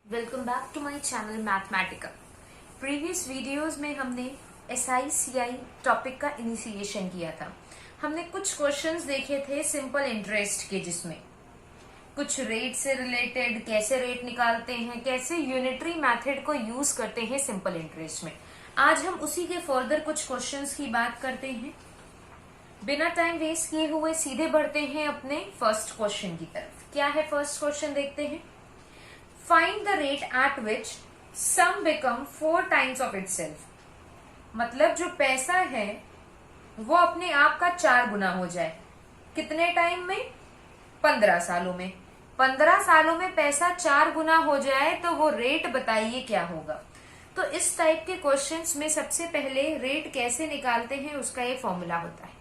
Welcome back to my channel Mathematica. Previous videos में हमने SICI topic का initiation किया था। हमने कुछ क्वेश्चंस देखे थे सिंपल इंटरेस्ट के, जिसमें कुछ रेट से रिलेटेड, कैसे रेट निकालते हैं, कैसे यूनिटरी मेथड को यूज करते हैं सिंपल इंटरेस्ट में। आज हम उसी के फर्दर कुछ क्वेश्चंस की बात करते हैं। बिना टाइम वेस्ट किए हुए सीधे बढ़ते हैं अपने फर्स्ट क्वेश्चन की तरफ। क्या है फर्स्ट क्वेश्चन, देखते हैं। Find the rate at which sum become 4 times of itself। मतलब जो पैसा है वो अपने आप का 4 गुना हो जाए। कितने टाइम में? 15 सालों में। 15 सालों में पैसा 4 गुना हो जाए तो वो रेट बताइए क्या होगा। तो इस टाइप के क्वेश्चंस में सबसे पहले रेट कैसे निकालते हैं उसका ये फॉर्मूला होता है।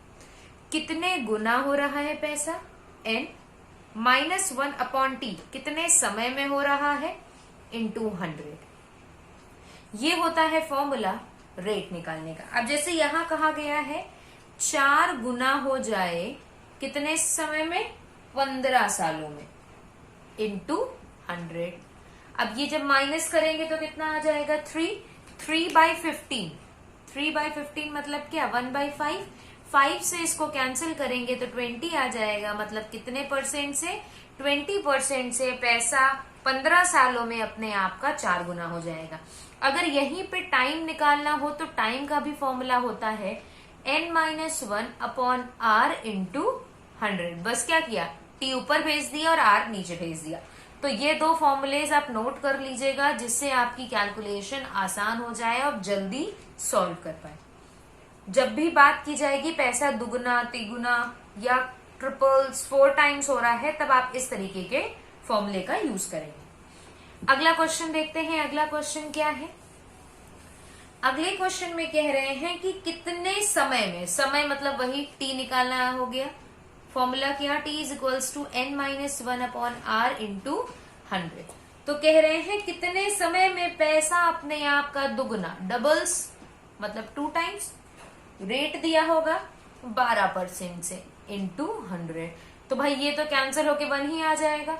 कितने गुना हो रहा है पैसा, n -1/t, कितने समय में हो रहा है, इंटू 100। ये होता है फॉर्मूला रेट निकालने का। अब जैसे यहां कहा गया है 4 गुना हो जाए कितने समय में, 15 सालों में, इंटू 100। अब ये जब माइनस करेंगे तो कितना आ जाएगा, 3/15। 3/15 मतलब क्या, 1/5। 5 से इसको कैंसिल करेंगे तो 20 आ जाएगा। मतलब कितने परसेंट से, 20% से पैसा 15 सालों में अपने आप का 4 गुना हो जाएगा। अगर यहीं पे टाइम निकालना हो तो टाइम का भी फॉर्मूला होता है n-1/r इंटू 100। बस क्या किया, t ऊपर भेज दिया और r नीचे भेज दिया। तो ये दो फॉर्मूलेज आप नोट कर लीजिएगा, जिससे आपकी कैलकुलेशन आसान हो जाए और जल्दी सॉल्व कर पाए। जब भी बात की जाएगी पैसा दुगुना, तिगुना या ट्रिपल्स, 4 टाइम्स हो रहा है, तब आप इस तरीके के फॉर्मूले का यूज करेंगे। अगला क्वेश्चन देखते हैं। अगला क्वेश्चन क्या है, अगले क्वेश्चन में कह रहे हैं कि कितने समय में, समय मतलब वही t निकालना हो गया। फॉर्मूला क्या, t = n-1/r इंटू 100। तो कह रहे हैं कितने समय में पैसा अपने आप का दुगुना, डबल्स मतलब 2 टाइम्स, रेट दिया होगा 12% से, इंटू 100। तो भाई ये तो कैंसिल होके 1 ही आ जाएगा।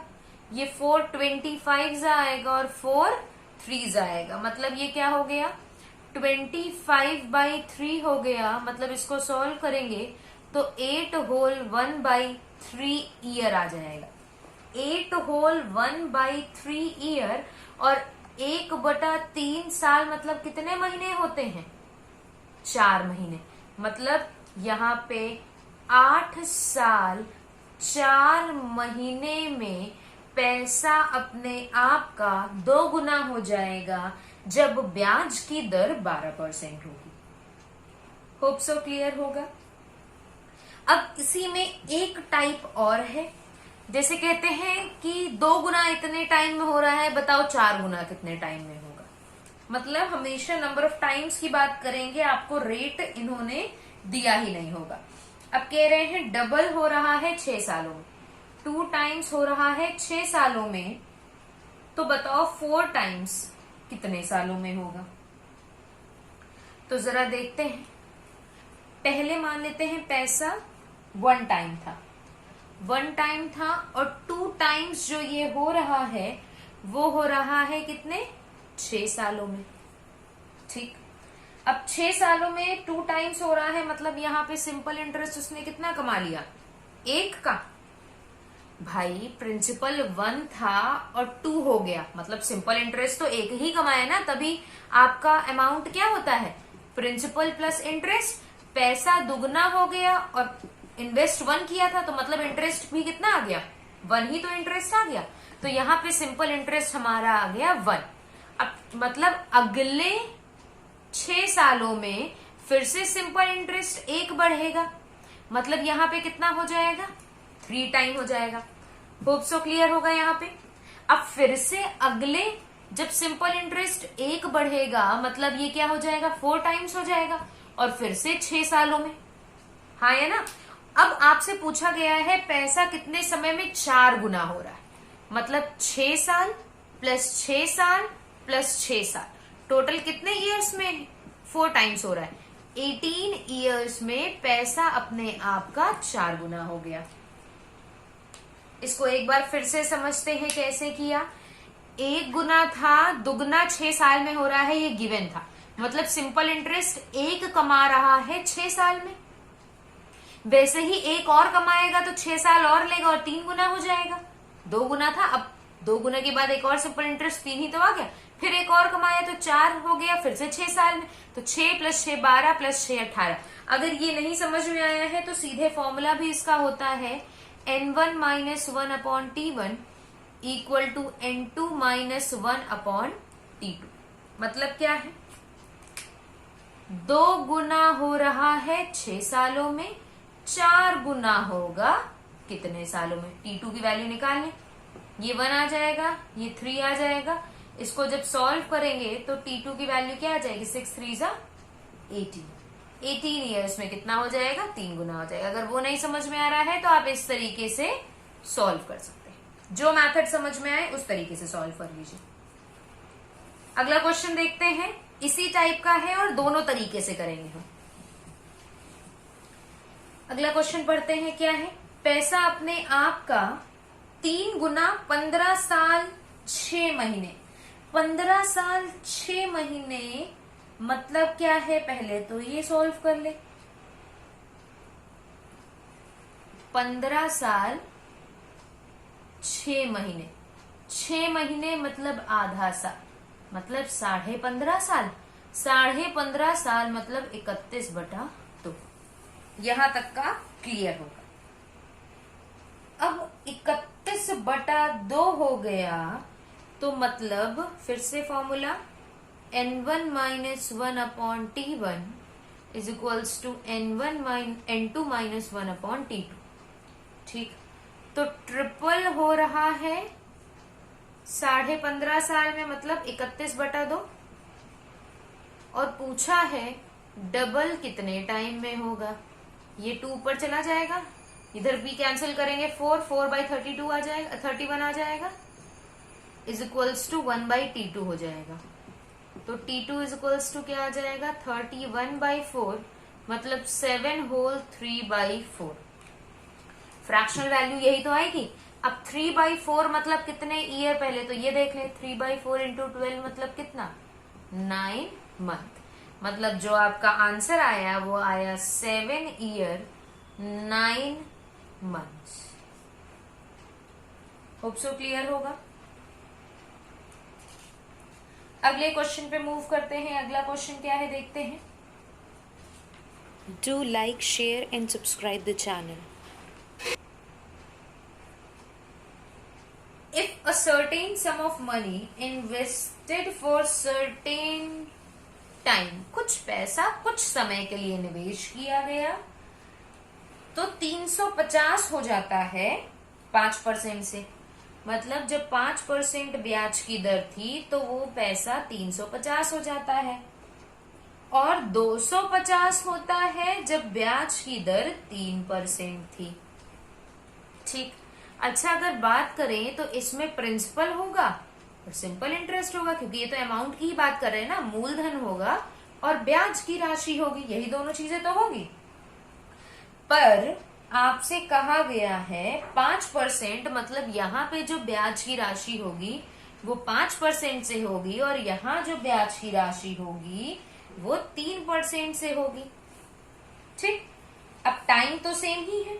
ये 4 25 आएगा और 4 3 आएगा। मतलब ये क्या हो गया, 25/3 हो गया। मतलब इसको सॉल्व करेंगे तो 8 होल 1/3 ईयर आ जाएगा। 8 होल 1/3 ईयर और 1/3 साल मतलब कितने महीने होते हैं, 4 महीने। मतलब यहाँ पे 8 साल 4 महीने में पैसा अपने आप का 2 गुना हो जाएगा जब ब्याज की दर 12% होगी। होप सो क्लियर होगा। अब इसी में एक टाइप और है, जैसे कहते हैं कि 2 गुना इतने टाइम में हो रहा है, बताओ 4 गुना कितने टाइम में होगा। मतलब हमेशा नंबर ऑफ टाइम्स की बात करेंगे, आपको रेट इन्होंने दिया ही नहीं होगा। अब कह रहे हैं डबल हो रहा है 6 सालों में, 2 टाइम्स हो रहा है 6 सालों में, तो बताओ 4 टाइम्स कितने सालों में होगा। तो जरा देखते हैं। पहले मान लेते हैं पैसा 1 टाइम था, 1 टाइम था, और 2 टाइम्स जो ये हो रहा है वो हो रहा है कितने, 6 सालों में। ठीक, अब 6 सालों में 2 टाइम्स हो रहा है, मतलब यहाँ पे सिंपल इंटरेस्ट उसने कितना कमा लिया, 1 का। भाई प्रिंसिपल 1 था और 2 हो गया, मतलब सिंपल इंटरेस्ट तो 1 ही कमाया ना, तभी आपका अमाउंट क्या होता है, प्रिंसिपल प्लस इंटरेस्ट। पैसा दुगना हो गया और इन्वेस्ट 1 किया था, तो मतलब इंटरेस्ट भी कितना आ गया, 1 ही तो इंटरेस्ट आ गया। तो यहाँ पे सिंपल इंटरेस्ट हमारा आ गया 1। अब मतलब अगले 6 सालों में फिर से सिंपल इंटरेस्ट 1 बढ़ेगा, मतलब यहाँ पे कितना हो जाएगा, 3 टाइम हो जाएगा। होप सो क्लियर होगा यहाँ पे। अब फिर से अगले, जब सिंपल इंटरेस्ट 1 बढ़ेगा, मतलब ये क्या हो जाएगा, 4 टाइम्स हो जाएगा, और फिर से 6 सालों में। हाँ है ना। अब आपसे पूछा गया है पैसा कितने समय में 4 गुना हो रहा है, मतलब 6 साल प्लस 6 साल प्लस 6 साल, टोटल कितने ईयर्स में 4 टाइम्स हो रहा है, 18 ईयर्स में पैसा अपने आप का 4 गुना हो गया। इसको एक बार फिर से समझते हैं कैसे किया। 1 गुना था, दुगना 6 साल में हो रहा है, ये गिवन था। मतलब सिंपल इंटरेस्ट 1 कमा रहा है 6 साल में। वैसे ही 1 और कमाएगा तो 6 साल और लेगा और 3 गुना हो जाएगा। 2 गुना था, अब 2 गुना के बाद एक और सिंपल इंटरेस्ट 3 ही तो आ गया। फिर एक और कमाया तो 4 हो गया, फिर से 6 साल में। तो 6 + 6 12 + 6 18। अगर ये नहीं समझ में आया है तो सीधे फॉर्मूला भी इसका होता है n1 - 1/t1 = n2 - 1/t2। मतलब क्या है, 2 गुना हो रहा है 6 सालों में, 4 गुना होगा कितने सालों में। t2 की वैल्यू निकाल लें, ये 1 आ जाएगा, ये 3 आ जाएगा। इसको जब सॉल्व करेंगे तो t2 की वैल्यू क्या आ जाएगी, 6 3 = 18 ईयर्स में कितना हो जाएगा, 3 गुना हो जाएगा। अगर वो नहीं समझ में आ रहा है तो आप इस तरीके से सॉल्व कर सकते हैं। जो मेथड समझ में आए उस तरीके से सॉल्व कर लीजिए। अगला क्वेश्चन देखते हैं, इसी टाइप का है और दोनों तरीके से करेंगे हम। अगला क्वेश्चन पढ़ते हैं, क्या है, पैसा अपने आप का 3 गुना 15 साल 6 महीने। 15 साल 6 महीने मतलब क्या है, पहले तो ये सॉल्व कर ले। 15 साल 6 महीने, 6 महीने मतलब आधा साल, मतलब 15.5 साल। 15.5 साल मतलब 31/2। यहां तक का क्लियर होगा। अब 31/2 हो गया तो मतलब फिर से formula n1 - 1/t1 = n2 - 1/t2। ठीक, तो ट्रिपल हो रहा है 15.5 साल में, मतलब 31/2। और पूछा है डबल कितने टाइम में होगा। ये 2 ऊपर चला जाएगा, इधर भी कैंसिल करेंगे, 4/32 आ जाएगा, 31 आ जाएगा, = 1/t2 हो जाएगा। तो t2 = क्या आ जाएगा, 31/4, मतलब 7 होल 3/4। फ्रैक्शनल वैल्यू यही तो आएगी। अब 3/4 मतलब कितने ईयर, पहले तो ये देख लें, 3/4 × 12 मतलब कितना, 9 मंथ। मतलब जो आपका आंसर आया वो आया 7 year 9 months. Hope so clear होगा। अगले क्वेश्चन पे मूव करते हैं। अगला क्वेश्चन क्या है देखते हैं। Do like, share and subscribe the channel. If a certain sum of money invested for certain time, कुछ पैसा कुछ समय के लिए निवेश किया गया तो 350 हो जाता है 5% से। मतलब जब 5% ब्याज की दर थी तो वो पैसा 350 हो जाता है, और 250 होता है जब ब्याज की दर 3% थी। ठीक, अच्छा अगर बात करें तो इसमें प्रिंसिपल होगा और सिंपल इंटरेस्ट होगा, क्योंकि ये तो अमाउंट की ही बात कर रहे हैं ना। मूलधन होगा और ब्याज की राशि होगी, यही दोनों चीजें तो होगी। पर आपसे कहा गया है 5%, मतलब यहाँ पे जो ब्याज की राशि होगी वो 5% से होगी, और यहाँ जो ब्याज की राशि होगी वो 3% से होगी। ठीक, अब टाइम तो सेम ही है,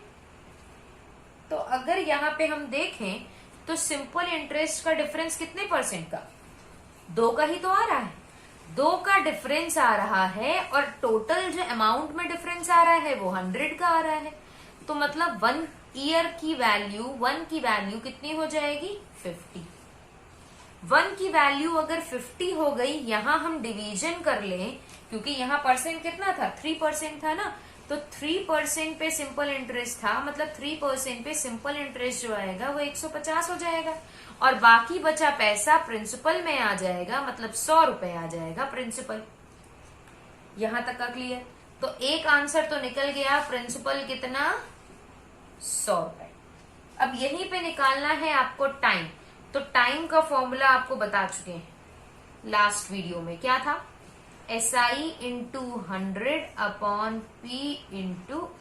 तो अगर यहाँ पे हम देखें तो सिंपल इंटरेस्ट का डिफरेंस कितने परसेंट का, 2 का ही तो आ रहा है। 2 का डिफरेंस आ रहा है, और टोटल जो अमाउंट में डिफरेंस आ रहा है वो 100 का आ रहा है। तो मतलब 1 ईयर की वैल्यू, 1 की वैल्यू कितनी हो जाएगी, 50। 1 की वैल्यू अगर 50 हो गई, यहां हम डिवीजन कर लें, क्योंकि यहाँ परसेंट कितना था, 3% था ना, तो 3% पे सिंपल इंटरेस्ट था, मतलब 3% पे सिंपल इंटरेस्ट जो आएगा वो 150 हो जाएगा, और बाकी बचा पैसा प्रिंसिपल में आ जाएगा, मतलब 100 रुपए आ जाएगा प्रिंसिपल। यहां तक का क्लियर। तो एक आंसर तो निकल गया, प्रिंसिपल कितना, 100 रुपए। अब यहीं पे निकालना है आपको टाइम। तो टाइम का फॉर्मूला आपको बता चुके हैं लास्ट वीडियो में, क्या था, SI × 100/P ×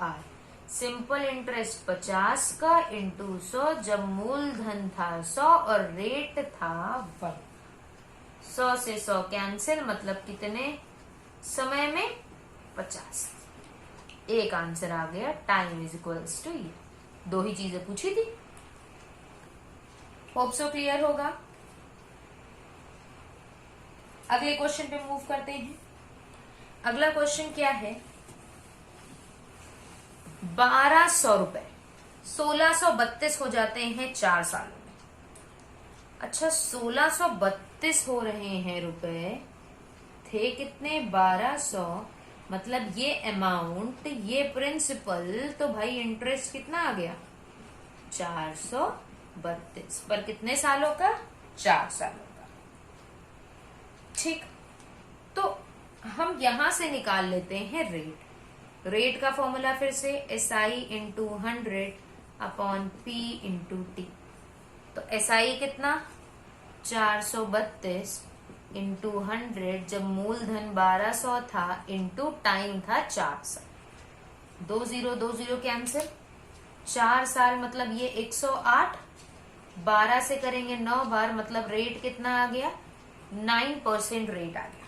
R। Simple interest 50 का इंटू 100, जब मूलधन था 100 और रेट था 1। 100 से 100 कैंसिल, मतलब कितने समय में? 50। एक आंसर आ गया, time is equals two year. दो ही चीजें पूछी थी। होप सो क्लियर होगा। अगले क्वेश्चन पे मूव करते हैं। अगला क्वेश्चन क्या है? 1200 रुपए 1632 हो जाते हैं 4 सालों में। अच्छा, 1632 हो रहे हैं रुपए, थे कितने? 1200, मतलब ये अमाउंट, ये प्रिंसिपल, तो भाई इंटरेस्ट कितना आ गया? 432 पर कितने सालों का? 4 सालों का। ठीक, तो हम यहां से निकाल लेते हैं रेट। रेट का फॉर्मूला फिर से SI into 100 upon P into T. तो SI कितना? 432 इंटू 100, जब मूलधन 1200 था, इंटू टाइम था 4 साल। 2 0 कैंसिल, 4 साल मतलब ये 108, 12 से करेंगे 9 बार, मतलब रेट कितना आ गया? 9% रेट आ गया।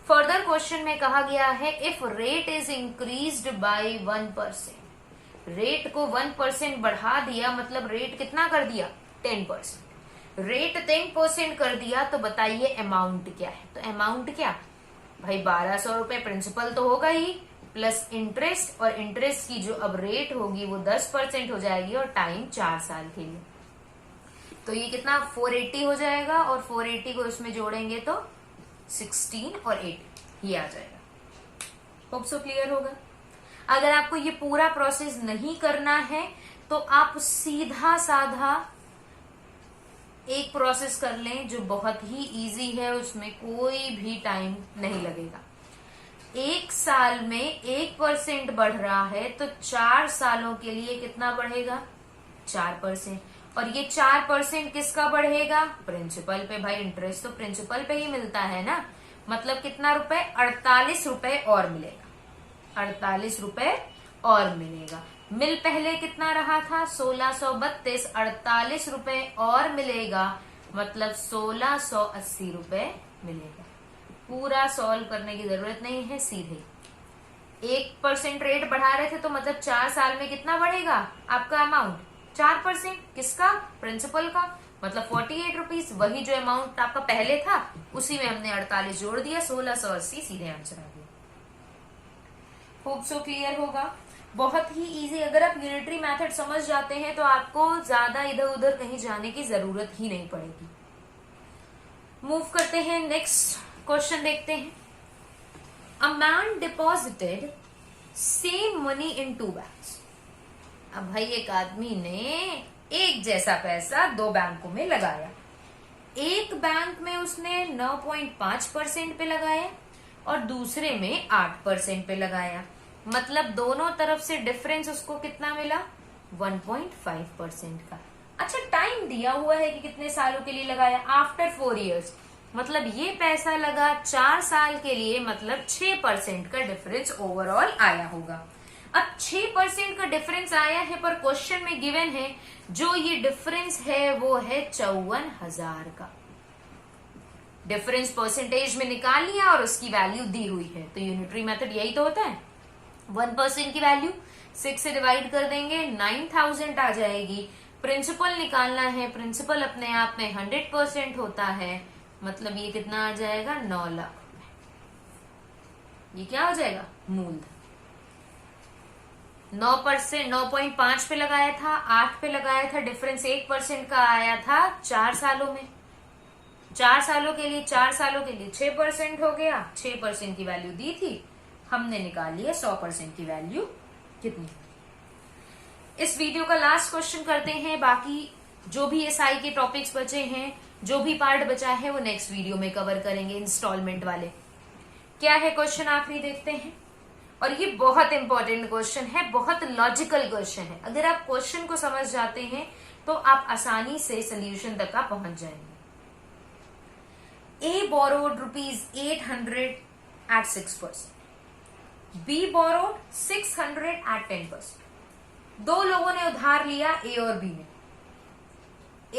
फर्दर क्वेश्चन में कहा गया है if rate is increased by 1%। Rate को 1% बढ़ा दिया, मतलब रेट कितना कर दिया? 10%। रेट 10% कर दिया, तो बताइए अमाउंट क्या है? तो अमाउंट क्या भाई? 1200 रुपए प्रिंसिपल तो होगा ही, प्लस इंटरेस्ट, और इंटरेस्ट की जो अब रेट होगी वो 10% हो जाएगी, और टाइम 4 साल के लिए। तो ये कितना? 480 हो जाएगा, और 480 को इसमें जोड़ेंगे तो 16 और 8 ये आ जाएगा। होप सो क्लियर होगा। अगर आपको ये पूरा प्रोसेस नहीं करना है तो आप सीधा साधा एक प्रोसेस कर लें जो बहुत ही इजी है, उसमें कोई भी टाइम नहीं लगेगा। 1 साल में 1% बढ़ रहा है, तो 4 सालों के लिए कितना बढ़ेगा? 4%। और ये 4% किसका बढ़ेगा? प्रिंसिपल पे। भाई इंटरेस्ट तो प्रिंसिपल पे ही मिलता है ना, मतलब कितना रुपए? 48 रुपए और मिलेगा। 48 रुपए और मिलेगा। मिल पहले कितना रहा था? 1632, 48 रुपए और मिलेगा, मतलब 1680 रुपए मिलेगा। पूरा सॉल्व करने की जरूरत नहीं है, सीधे 1% रेट बढ़ा रहे थे, तो मतलब 4 साल में कितना बढ़ेगा आपका अमाउंट? 4%। किसका? प्रिंसिपल का, मतलब 48 रुपीज। वही जो अमाउंट आपका पहले था उसी में हमने 48 जोड़ दिया, 1680 सीधे आंसर आ गया। होप सो क्लियर होगा। बहुत ही इजी। अगर आप यूनिटरी मेथड समझ जाते हैं तो आपको ज्यादा इधर उधर कहीं जाने की जरूरत ही नहीं पड़ेगी। मूव करते हैं, नेक्स्ट क्वेश्चन देखते हैं। A man deposited same money in 2 banks. अब भाई एक आदमी ने एक जैसा पैसा 2 बैंकों में लगाया। एक बैंक में उसने 9.5% पे लगाया और दूसरे में 8% पे लगाया, मतलब दोनों तरफ से डिफरेंस उसको कितना मिला? 1.5% का। अच्छा, टाइम दिया हुआ है कि कितने सालों के लिए लगाया? आफ्टर 4 इयर्स, मतलब ये पैसा लगा 4 साल के लिए, मतलब 6% का डिफरेंस ओवरऑल आया होगा। अब 6% का डिफरेंस आया है, पर क्वेश्चन में गिवन है जो ये डिफरेंस है वो है 54,000 का। डिफरेंस परसेंटेज में निकाल लिया और उसकी वैल्यू दी हुई है। तो यूनिटरी मेथड यही तो होता है। 1% की वैल्यू 6 से डिवाइड कर देंगे, 9,000 आ जाएगी। प्रिंसिपल निकालना है, प्रिंसिपल अपने आप में 100% होता है, मतलब ये कितना आ जाएगा? 9 लाख रुपए। ये क्या हो जाएगा? मूलधन। 9%, 9.5 पे लगाया था, 8 पे लगाया था, डिफरेंस 1% का आया था 4 सालों में। 4 सालों के लिए 6% हो गया। 6% की वैल्यू दी थी, हमने निकाली है 100% की वैल्यू कितनी। इस वीडियो का लास्ट क्वेश्चन करते हैं, बाकी जो भी एसआई के टॉपिक्स बचे हैं, जो भी पार्ट बचा है वो नेक्स्ट वीडियो में कवर करेंगे, इंस्टॉलमेंट वाले। क्या है क्वेश्चन, आखिरी देखते हैं। और ये बहुत इंपॉर्टेंट क्वेश्चन है, बहुत लॉजिकल क्वेश्चन है। अगर आप क्वेश्चन को समझ जाते हैं तो आप आसानी से सोल्यूशन तक आप पहुंच जाएंगे। A borrowed ₹800 at 6%. B borrowed 600 at 10%. दो लोगों ने उधार लिया, ए और बी ने।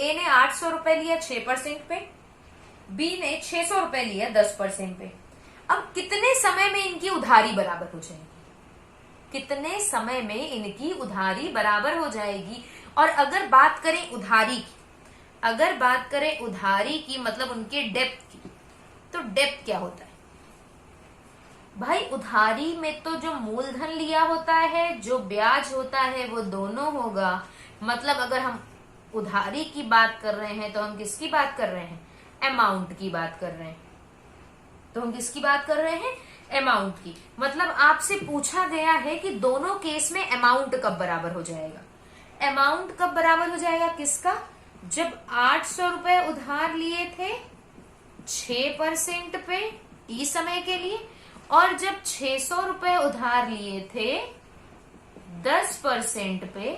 ए ने 800 रुपए लिया 6% पे, बी ने 600 रुपए लिया 10% पे। अब कितने समय में इनकी उधारी बराबर हो जाएगी? कितने समय में इनकी उधारी बराबर हो जाएगी? और अगर बात करें उधारी की, अगर बात करें उधारी की मतलब उनके डेप्थ की, तो डेप्थ क्या होता है भाई? उधारी में तो जो मूलधन लिया होता है, जो ब्याज होता है, वो दोनों होगा। मतलब अगर हम उधारी की बात कर रहे हैं तो हम किसकी बात कर रहे हैं? अमाउंट की बात कर रहे हैं। तो हम किसकी बात कर रहे हैं? अमाउंट की। मतलब आपसे पूछा गया है कि दोनों केस में अमाउंट कब बराबर हो जाएगा? अमाउंट कब बराबर हो जाएगा किसका? जब 800 रुपए उधार लिए थे 6% पे टी समय के लिए, और जब 600 रुपए उधार लिए थे 10% पे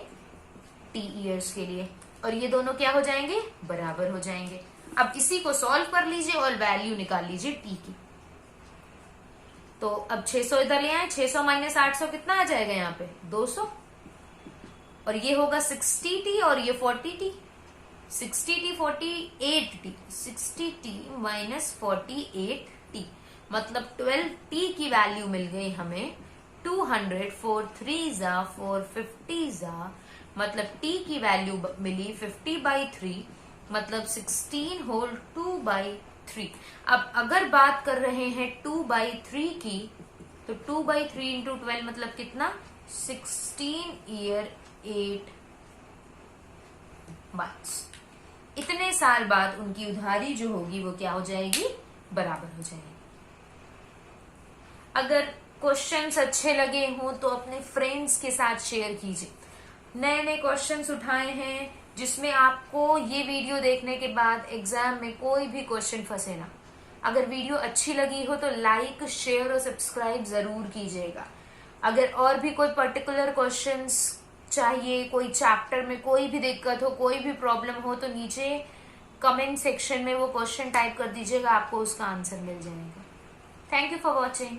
टी ईयर्स के लिए, और ये दोनों क्या हो जाएंगे? बराबर हो जाएंगे। अब इसी को सॉल्व कर लीजिए और वैल्यू निकाल लीजिए टी की। तो अब 600 इधर ले आए, 600 माइनस 800 कितना आ जाएगा यहाँ पे? 200। और ये होगा 60t और ये 40t। 60t 48t, 60t minus 48t मतलब 12t की वैल्यू मिल गई हमें 200। 4 3 जा 450 जा मतलब t की वैल्यू मिली 50/3 मतलब 16 होल 2/3। अब अगर बात कर रहे हैं 2/3 की, तो 2/3 इंटू 12 मतलब कितना? 16 ईयर 8 months। इतने साल बाद उनकी उधारी जो होगी वो क्या हो जाएगी? बराबर हो जाएगी। अगर क्वेश्चंस अच्छे लगे हों तो अपने फ्रेंड्स के साथ शेयर कीजिए। नए नए क्वेश्चंस उठाए हैं जिसमें आपको ये वीडियो देखने के बाद एग्जाम में कोई भी क्वेश्चन फंसे ना। अगर वीडियो अच्छी लगी हो तो लाइक, शेयर और सब्सक्राइब जरूर कीजिएगा। अगर और भी कोई पर्टिकुलर क्वेश्चंस चाहिए, कोई चैप्टर में कोई भी दिक्कत हो, कोई भी प्रॉब्लम हो, तो नीचे कमेंट सेक्शन में वो क्वेश्चन टाइप कर दीजिएगा, आपको उसका आंसर मिल जाएगा। Thank you for watching.